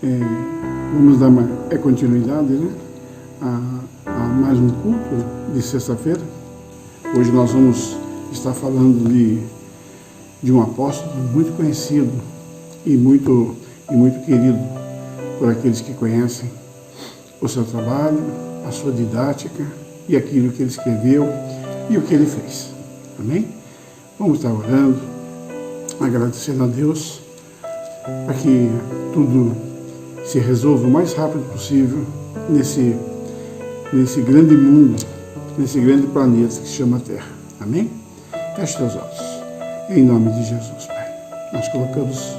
Vamos dar continuidade, né, a mais um culto de sexta-feira. Hoje nós vamos estar falando de um apóstolo muito conhecido e muito querido por aqueles que conhecem o seu trabalho, a sua didática e aquilo que ele escreveu e o que ele fez. Amém? Vamos estar orando, agradecendo a Deus para que tudo se resolva o mais rápido possível nesse grande mundo, nesse grande planeta que se chama Terra. Amém? Feche teus olhos. Em nome de Jesus, Pai, nós colocamos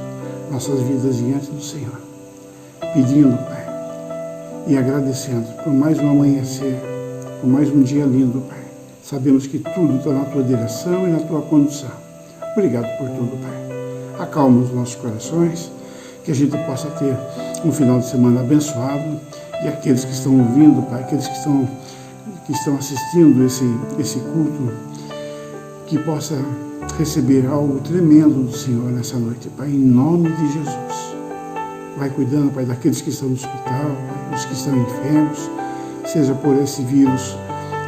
nossas vidas diante do Senhor, pedindo, Pai, e agradecendo por mais um amanhecer, por mais um dia lindo, Pai. Sabemos que tudo está na Tua direção e na Tua condução. Obrigado por tudo, Pai. Acalma os nossos corações, que a gente possa ter um final de semana abençoado, e aqueles que estão ouvindo, Pai, aqueles que estão assistindo esse culto, que possa receber algo tremendo do Senhor nessa noite, Pai, em nome de Jesus. Vai cuidando, Pai, daqueles que estão no hospital, Pai, dos que estão enfermos, seja por esse vírus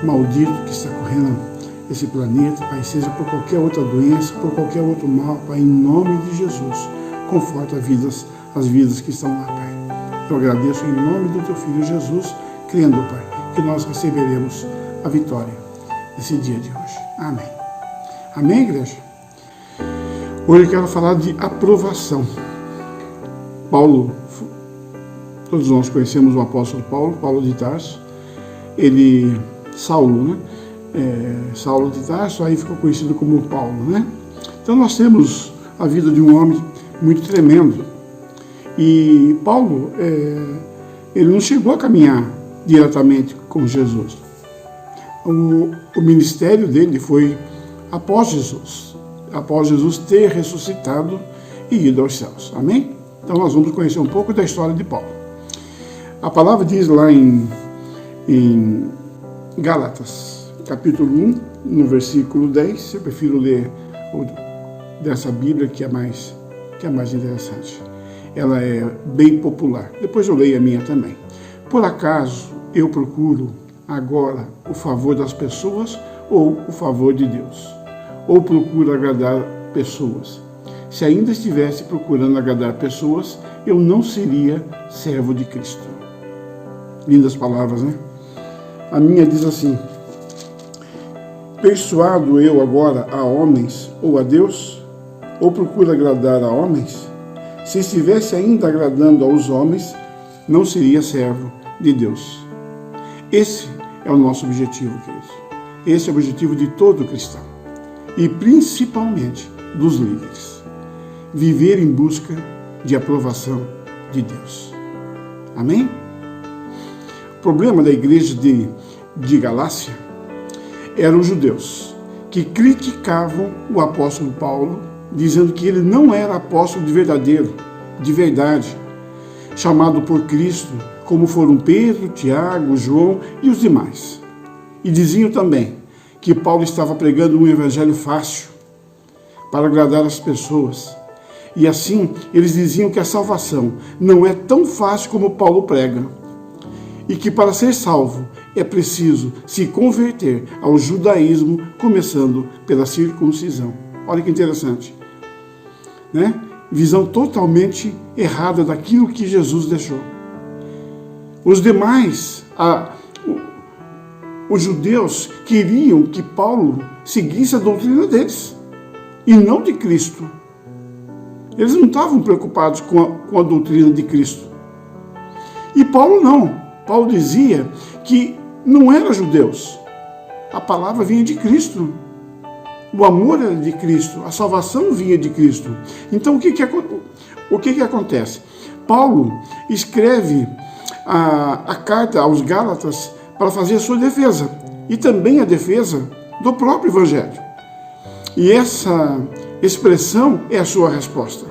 maldito que está correndo esse planeta, Pai, seja por qualquer outra doença, por qualquer outro mal, Pai, em nome de Jesus. Conforta as vidas que estão lá, Pai. Eu agradeço em nome do Teu Filho Jesus, crendo, Pai, que nós receberemos a vitória nesse dia de hoje. Amém. Amém, igreja? Hoje eu quero falar de aprovação. Paulo, todos nós conhecemos o apóstolo Paulo de Tarso. Saulo, né? Saulo de Tarso, aí ficou conhecido como Paulo, né? Então nós temos a vida de um homem muito tremendo. E Paulo, ele não chegou a caminhar diretamente com Jesus. O ministério dele foi após Jesus ter ressuscitado e ido aos céus. Amém? Então nós vamos conhecer um pouco da história de Paulo. A palavra diz lá em Gálatas, capítulo 1, no versículo 10, eu prefiro ler dessa Bíblia que é mais interessante. Ela é bem popular. Depois eu leio a minha também. Por acaso eu procuro agora o favor das pessoas ou o favor de Deus? Ou procuro agradar pessoas? Se ainda estivesse procurando agradar pessoas, eu não seria servo de Cristo. Lindas palavras, né? A minha diz assim: persuado eu agora a homens ou a Deus? Ou procuro agradar a homens? Se estivesse ainda agradando aos homens, não seria servo de Deus. Esse é o nosso objetivo, queridos. Esse é o objetivo de todo cristão. E principalmente dos líderes. Viver em busca de aprovação de Deus. Amém? O problema da igreja de Galácia eram os judeus, que criticavam o apóstolo Paulo, dizendo que ele não era apóstolo de verdade, chamado por Cristo, como foram Pedro, Tiago, João e os demais. E diziam também que Paulo estava pregando um evangelho fácil para agradar as pessoas. E assim, eles diziam que a salvação não é tão fácil como Paulo prega, e que para ser salvo é preciso se converter ao judaísmo, começando pela circuncisão. Olha que interessante, né? Visão totalmente errada daquilo que Jesus deixou. Os demais, os judeus, queriam que Paulo seguisse a doutrina deles e não de Cristo. Eles não estavam preocupados com a doutrina de Cristo. E Paulo não. Paulo dizia que não eram judeus. A palavra vinha de Cristo. O amor era de Cristo. A salvação vinha de Cristo. Então, o que acontece? Paulo escreve a carta aos Gálatas para fazer a sua defesa. E também a defesa do próprio Evangelho. E essa expressão é a sua resposta.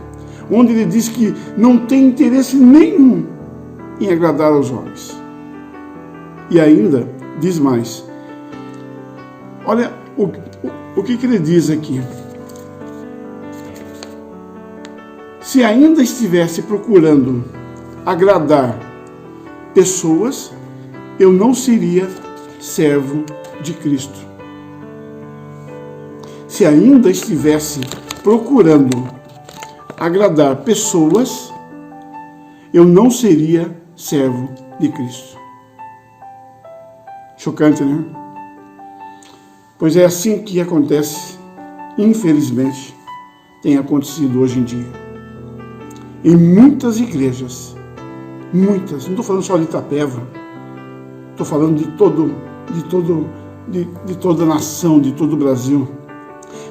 Onde ele diz que não tem interesse nenhum em agradar aos homens. E ainda diz mais. Olha o que ele diz aqui. Se ainda estivesse procurando agradar pessoas, eu não seria servo de Cristo. Se ainda estivesse procurando agradar pessoas, eu não seria servo de Cristo. Chocante, né? Pois é assim que acontece, infelizmente, tem acontecido hoje em dia. Em muitas igrejas, muitas, não estou falando só de Itapeva, estou falando de toda a nação, de todo o Brasil.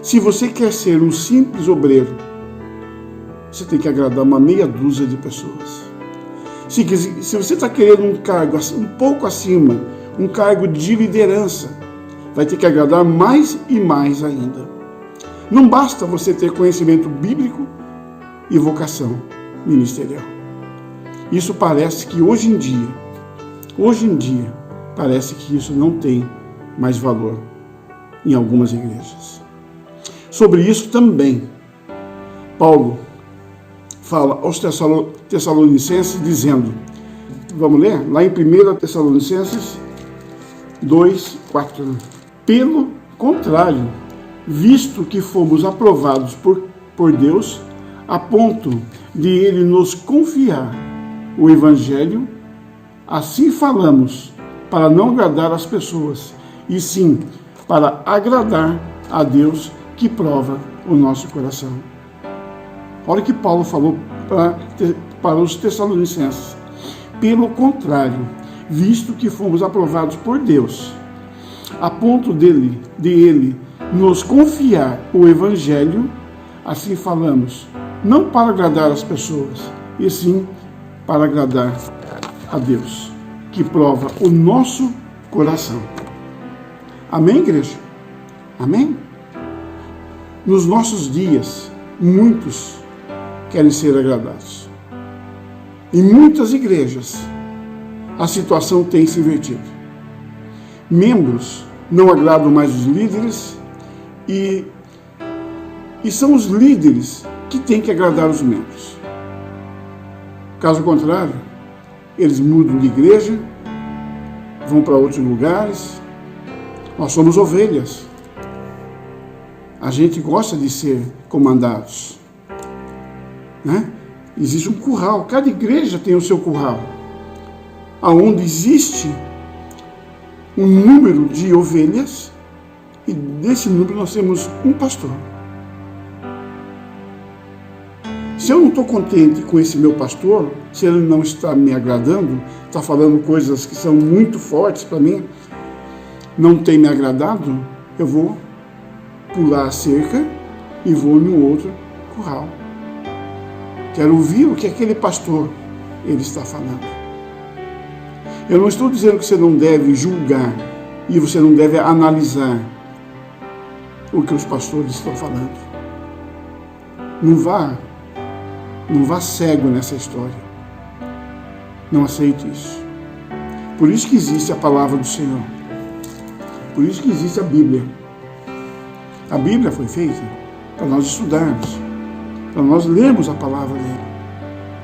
Se você quer ser um simples obreiro, você tem que agradar uma meia dúzia de pessoas. Se você está querendo um cargo um pouco acima, um cargo de liderança, vai ter que agradar mais e mais ainda. Não basta você ter conhecimento bíblico e vocação ministerial. Isso parece que hoje em dia, parece que isso não tem mais valor em algumas igrejas. Sobre isso também, Paulo fala aos Tessalonicenses dizendo, vamos ler? Lá em 1 Tessalonicenses 2, 4. Pelo contrário, visto que fomos aprovados por Deus, a ponto de Ele nos confiar o Evangelho, assim falamos, para não agradar as pessoas, e sim para agradar a Deus que prova o nosso coração. Olha o que Paulo falou para os Tessalonicenses. Pelo contrário, visto que fomos aprovados por Deus, a ponto de Ele nos confiar o Evangelho, assim falamos, não para agradar as pessoas, e sim para agradar a Deus, que prova o nosso coração. Amém, igreja? Amém? Nos nossos dias, muitos querem ser agradados. Em muitas igrejas, a situação tem se invertido. Membros não agradam mais os líderes e são os líderes que têm que agradar os membros. Caso contrário, eles mudam de igreja, vão para outros lugares. Nós somos ovelhas. A gente gosta de ser comandados, né? Existe um curral, cada igreja tem o seu curral, aonde existe um número de ovelhas, e desse número nós temos um pastor. Se eu não estou contente com esse meu pastor, se ele não está me agradando, está falando coisas que são muito fortes para mim, não tem me agradado, eu vou pular a cerca e vou em outro curral. Quero ouvir o que aquele pastor ele está falando. Eu não estou dizendo que você não deve julgar e você não deve analisar o que os pastores estão falando. Não vá cego nessa história. Não aceite isso. Por isso que existe a palavra do Senhor. Por isso que existe a Bíblia. A Bíblia foi feita para nós estudarmos, para nós lermos a palavra dele,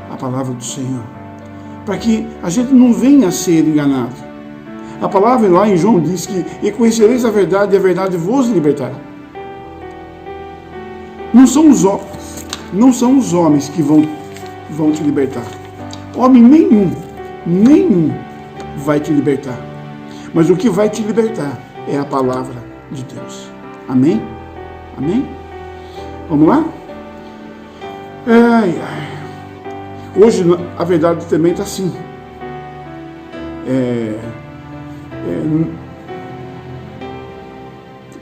a palavra do Senhor, para que a gente não venha a ser enganado. A palavra lá em João diz que e conhecereis a verdade e a verdade vos libertará. Não são os homens que vão te libertar. Homem nenhum vai te libertar. Mas o que vai te libertar é a palavra de Deus. Amém? Amém? Vamos lá? Hoje a verdade também está assim.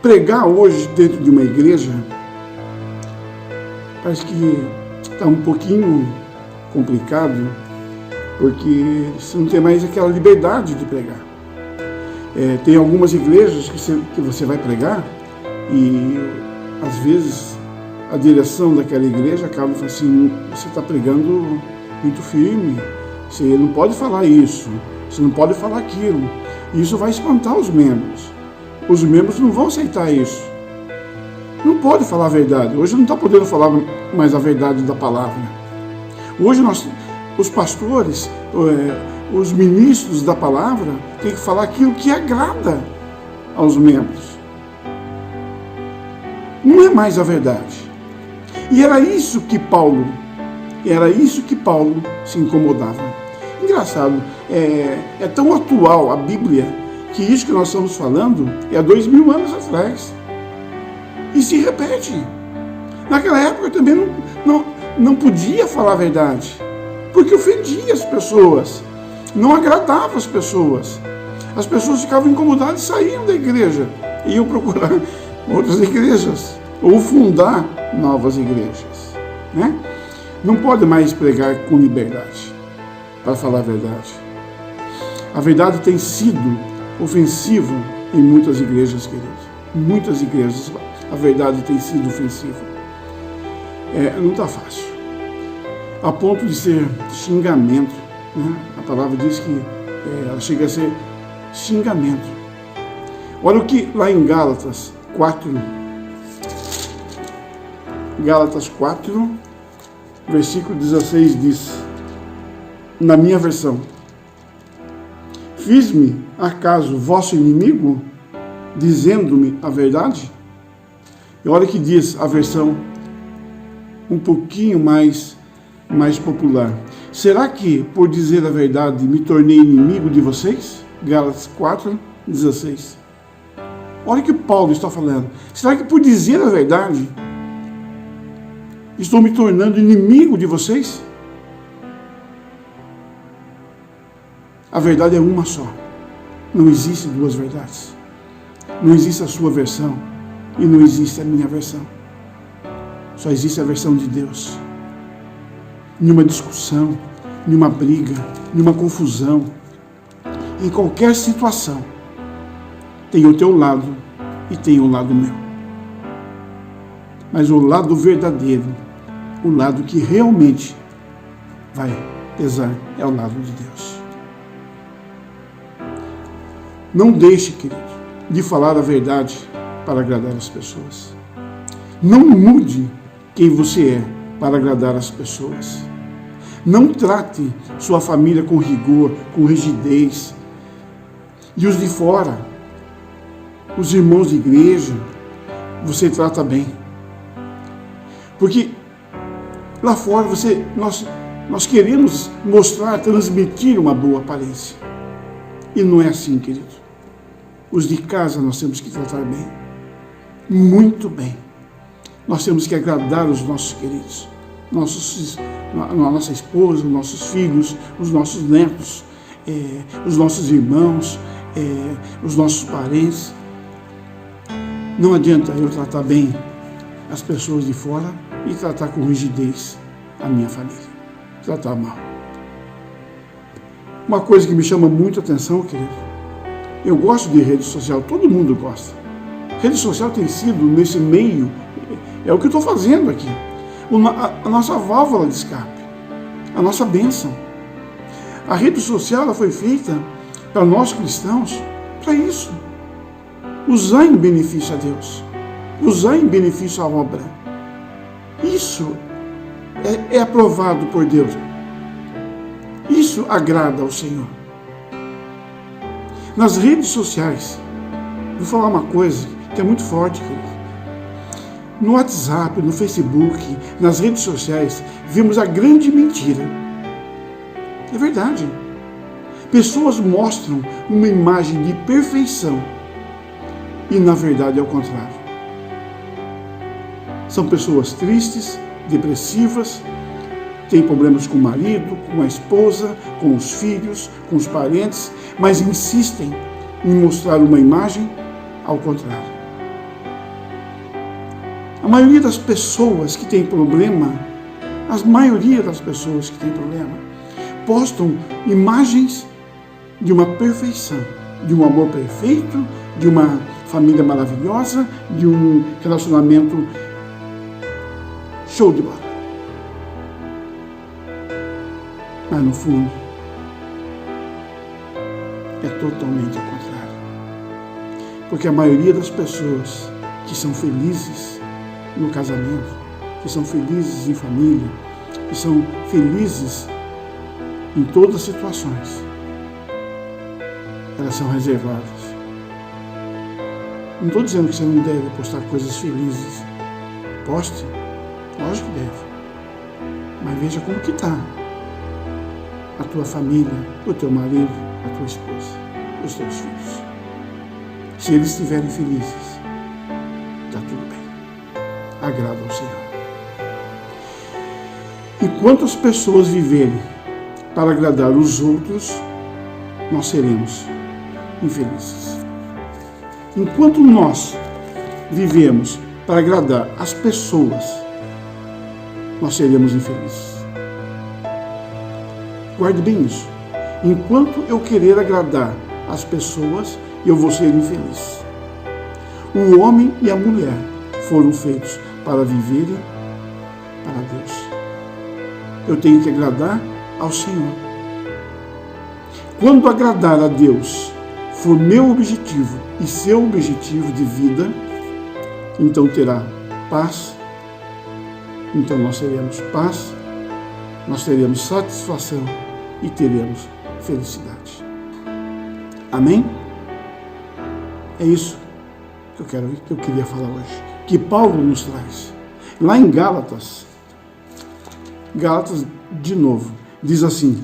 Pregar hoje dentro de uma igreja parece que está um pouquinho complicado, porque você não tem mais aquela liberdade de pregar. Tem algumas igrejas que você vai pregar e às vezes a direção daquela igreja acaba falando assim, você está pregando muito firme, você não pode falar isso, você não pode falar aquilo. E isso vai espantar os membros. Os membros não vão aceitar isso. Não pode falar a verdade. Hoje não está podendo falar mais a verdade da palavra. Hoje os pastores, os ministros da palavra têm que falar aquilo que agrada aos membros. Não é mais a verdade. E era isso que Paulo se incomodava. Engraçado, é tão atual a Bíblia que isso que nós estamos falando é há 2000 anos atrás. E se repete. Naquela época também não podia falar a verdade, porque ofendia as pessoas, não agradava as pessoas. As pessoas ficavam incomodadas e saíam da igreja, iam procurar outras igrejas, ou fundar novas igrejas, né? Não pode mais pregar com liberdade, para falar a verdade. A verdade tem sido ofensiva em muitas igrejas, queridos. Muitas igrejas, a verdade tem sido ofensiva. Não está fácil. A ponto de ser xingamento, né? A palavra diz que ela chega a ser xingamento. Olha o que lá em Gálatas 4, versículo 16 diz, na minha versão: fiz-me acaso vosso inimigo, dizendo-me a verdade? E olha que diz a versão um pouquinho mais popular: será que por dizer a verdade me tornei inimigo de vocês? Gálatas 4:16. Olha o que Paulo está falando. Será que por dizer a verdade estou me tornando inimigo de vocês? A verdade é uma só. Não existe duas verdades. Não existe a sua versão e não existe a minha versão. Só existe a versão de Deus. Nenhuma discussão, nenhuma briga, nenhuma confusão, em qualquer situação, tem o teu lado e tem o lado meu. Mas o lado verdadeiro, o lado que realmente vai pesar, é o lado de Deus. Não deixe, querido, de falar a verdade para agradar as pessoas. Não mude quem você é para agradar as pessoas. Não trate sua família com rigor, com rigidez. E os de fora, os irmãos de igreja, você trata bem. Porque lá fora nós queremos mostrar, transmitir uma boa aparência. E não é assim, querido. Os de casa nós temos que tratar bem. Muito bem. Nós temos que agradar os nossos queridos, a nossa esposa, os nossos filhos, os nossos netos, os nossos irmãos, os nossos parentes. Não adianta eu tratar bem as pessoas de fora e tratar com rigidez a minha família. Tratar mal. Uma coisa que me chama muito a atenção, querido, eu gosto de rede social, todo mundo gosta. Rede social tem sido, nesse meio, é o que eu estou fazendo aqui, a nossa válvula de escape, a nossa bênção. A rede social ela foi feita para nós cristãos, para isso. Usar em benefício a Deus, usar em benefício à obra. Isso é aprovado por Deus. Isso agrada ao Senhor. Nas redes sociais, vou falar uma coisa que é muito forte, querido. No WhatsApp, no Facebook, nas redes sociais, vimos a grande mentira. É verdade. Pessoas mostram uma imagem de perfeição e, na verdade, é o contrário. São pessoas tristes, depressivas, têm problemas com o marido, com a esposa, com os filhos, com os parentes, mas insistem em mostrar uma imagem ao contrário. A maioria das pessoas que tem problema, postam imagens de uma perfeição, de um amor perfeito, de uma família maravilhosa, de um relacionamento show de bola. Mas no fundo, é totalmente ao contrário. Porque a maioria das pessoas que são felizes no casamento, que são felizes em família, que são felizes em todas as situações, elas são reservadas. Não estou dizendo que você não deve postar coisas felizes. Poste, lógico que deve. Mas veja como que está a tua família, o teu marido, a tua esposa, os teus filhos. Se eles estiverem felizes, está tudo bem. Agrada ao Senhor. E quantas pessoas viverem para agradar os outros, nós seremos infelizes. Enquanto nós vivemos para agradar as pessoas, nós seremos infelizes. Guarde bem isso. Enquanto eu querer agradar as pessoas, eu vou ser infeliz. O homem e a mulher foram feitos para viverem para Deus. Eu tenho que agradar ao Senhor. Quando agradar a Deus for meu objetivo e seu objetivo de vida, então terá paz, então nós teremos paz, nós teremos satisfação e teremos felicidade. Amém? É isso que eu queria falar hoje, que Paulo nos traz. Lá em Gálatas de novo, diz assim,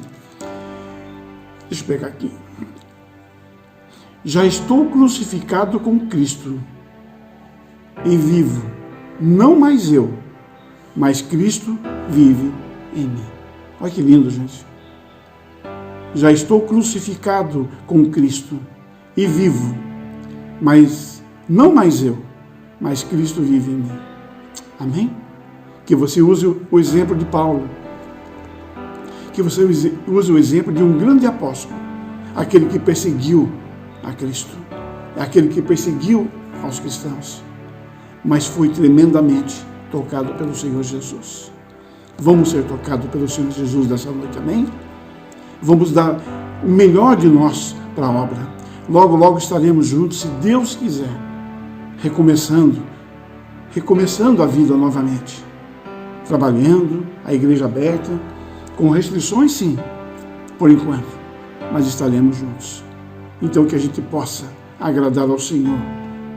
deixa eu pegar aqui. Já estou crucificado com Cristo e vivo, não mais eu, mas Cristo vive em mim. Olha que lindo, gente. Já estou crucificado com Cristo e vivo, mas não mais eu, mas Cristo vive em mim. Amém? Que você use o exemplo de Paulo, que você use o exemplo de um grande apóstolo, aquele que perseguiu a Cristo, aquele que perseguiu aos cristãos, mas foi tremendamente tocado pelo Senhor Jesus. Vamos ser tocados pelo Senhor Jesus nessa noite, amém? Vamos dar o melhor de nós para a obra. Logo, logo estaremos juntos, se Deus quiser, recomeçando a vida novamente, trabalhando, a igreja aberta, com restrições sim, por enquanto, mas estaremos juntos. Então que a gente possa agradar ao Senhor,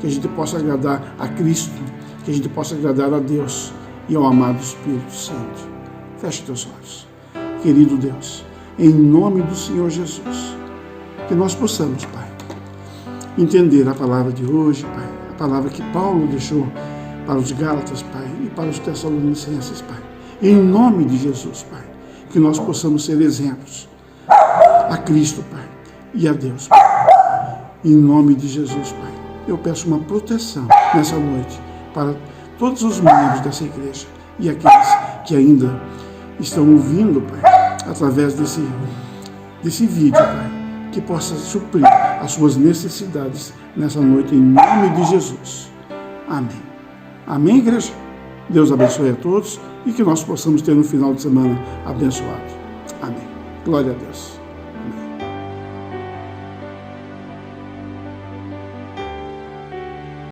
que a gente possa agradar a Cristo, que a gente possa agradar a Deus e ao amado Espírito Santo. Feche teus olhos. Querido Deus, em nome do Senhor Jesus, que nós possamos, Pai, entender a palavra de hoje, Pai, a palavra que Paulo deixou para os Gálatas, Pai, e para os Tessalonicenses, Pai. Em nome de Jesus, Pai, que nós possamos ser exemplos a Cristo, Pai, e a Deus, Pai. Em nome de Jesus, Pai, eu peço uma proteção nessa noite para todos os membros dessa igreja e aqueles que ainda estão ouvindo, Pai, através desse vídeo, Pai, que possa suprir as suas necessidades nessa noite, em nome de Jesus. Amém. Amém, igreja? Deus abençoe a todos e que nós possamos ter um final de semana abençoado. Amém. Glória a Deus.